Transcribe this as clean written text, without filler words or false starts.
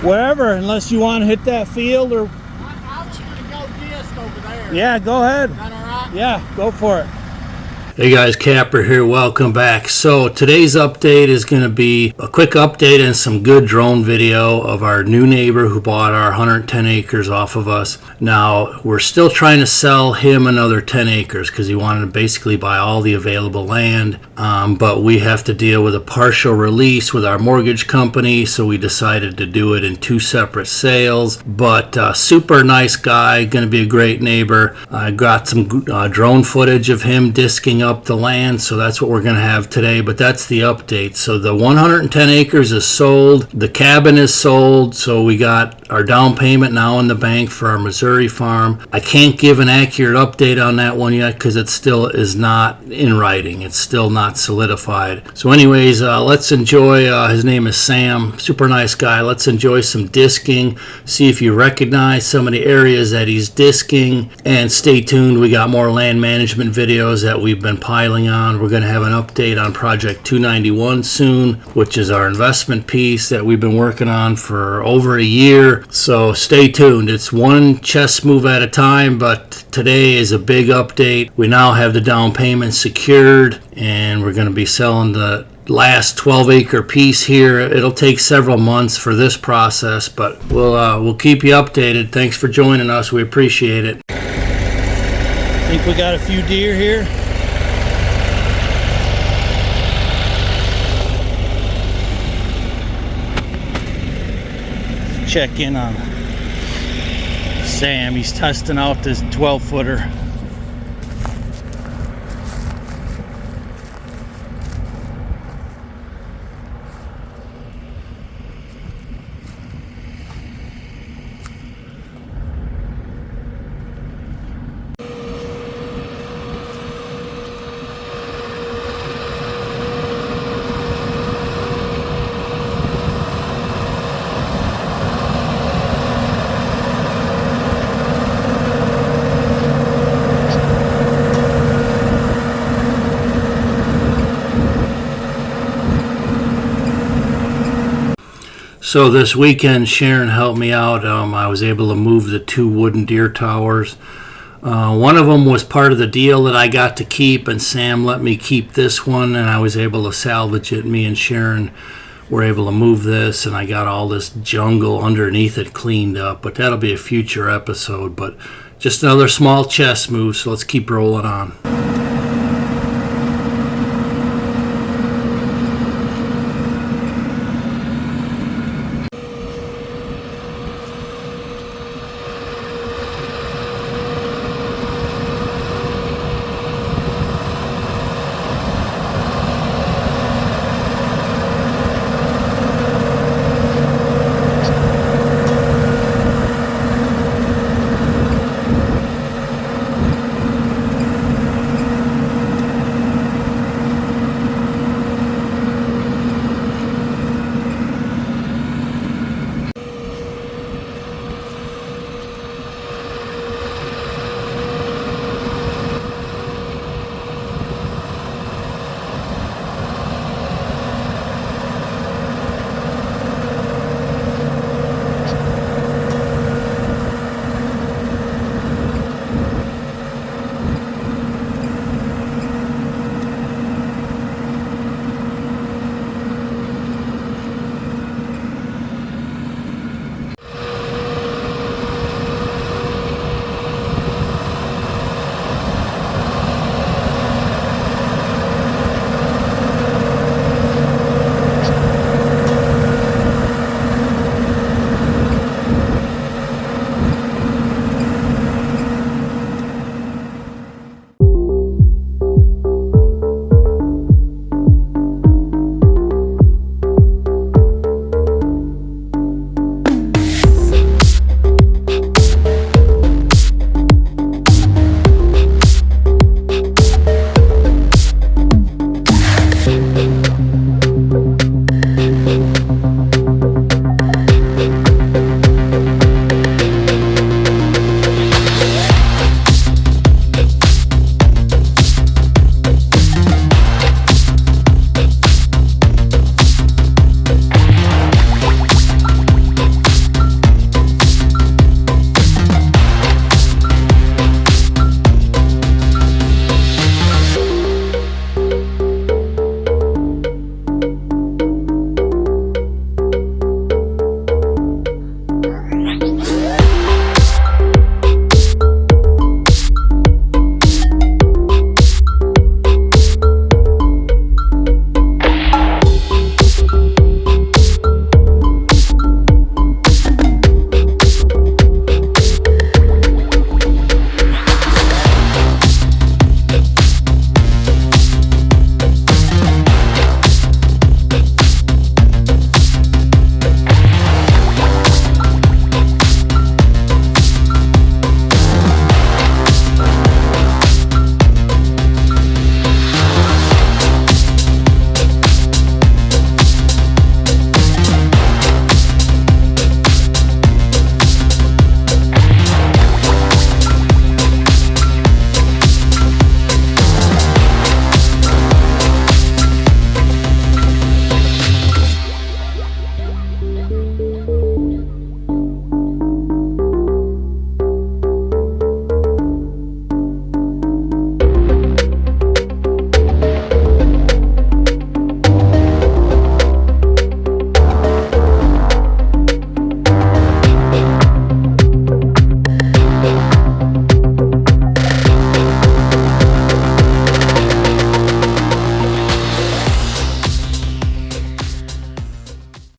Wherever, unless you want to hit that field or... I was going to go disc over there. Yeah, go ahead. Is that all right? Yeah, go for it. Hey guys, Kapper here. Welcome back. So today's update is going to be a quick update and some good drone video of our new neighbor who bought our 110 acres off of us. Now, we're still trying to sell him another 10 acres because he wanted to basically buy all the available land, but we have to deal with a partial release with our mortgage company, so we decided to do it in two separate sales. But super nice guy, going to be a great neighbor. I got some drone footage of him disking up the land, so that's what we're going to have today. But that's the update. So the 110 acres is sold, the cabin is sold, so we got our down payment now in the bank for our Missouri farm. I can't give an accurate update on that one yet because it still is not in writing. It's still not solidified. So anyways, let's enjoy. His name is Sam, super nice guy. Let's enjoy some disking, see if you recognize some of the areas that he's disking, and stay tuned. We got more land management videos that we've been piling on. We're going to have an update on Project 291 soon, which is our investment piece that we've been working on for over a year. So stay tuned. It's one chess move at a time, but today is a big update. We now have the down payment secured, and we're going to be selling the last 12-acre piece here. It'll take several months for this process, but we'll keep you updated. Thanks for joining us. We appreciate it. Think we got a few deer here. Check in on Sam. He's testing out this 12-footer. So this weekend, Sharon helped me out. I was able to move the two wooden deer towers. One of them was part of the deal that I got to keep, and Sam let me keep this one, and I was able to salvage it. Me and Sharon were able to move this, and I got all this jungle underneath it cleaned up, but that'll be a future episode. But just another small chess move, so let's keep rolling on.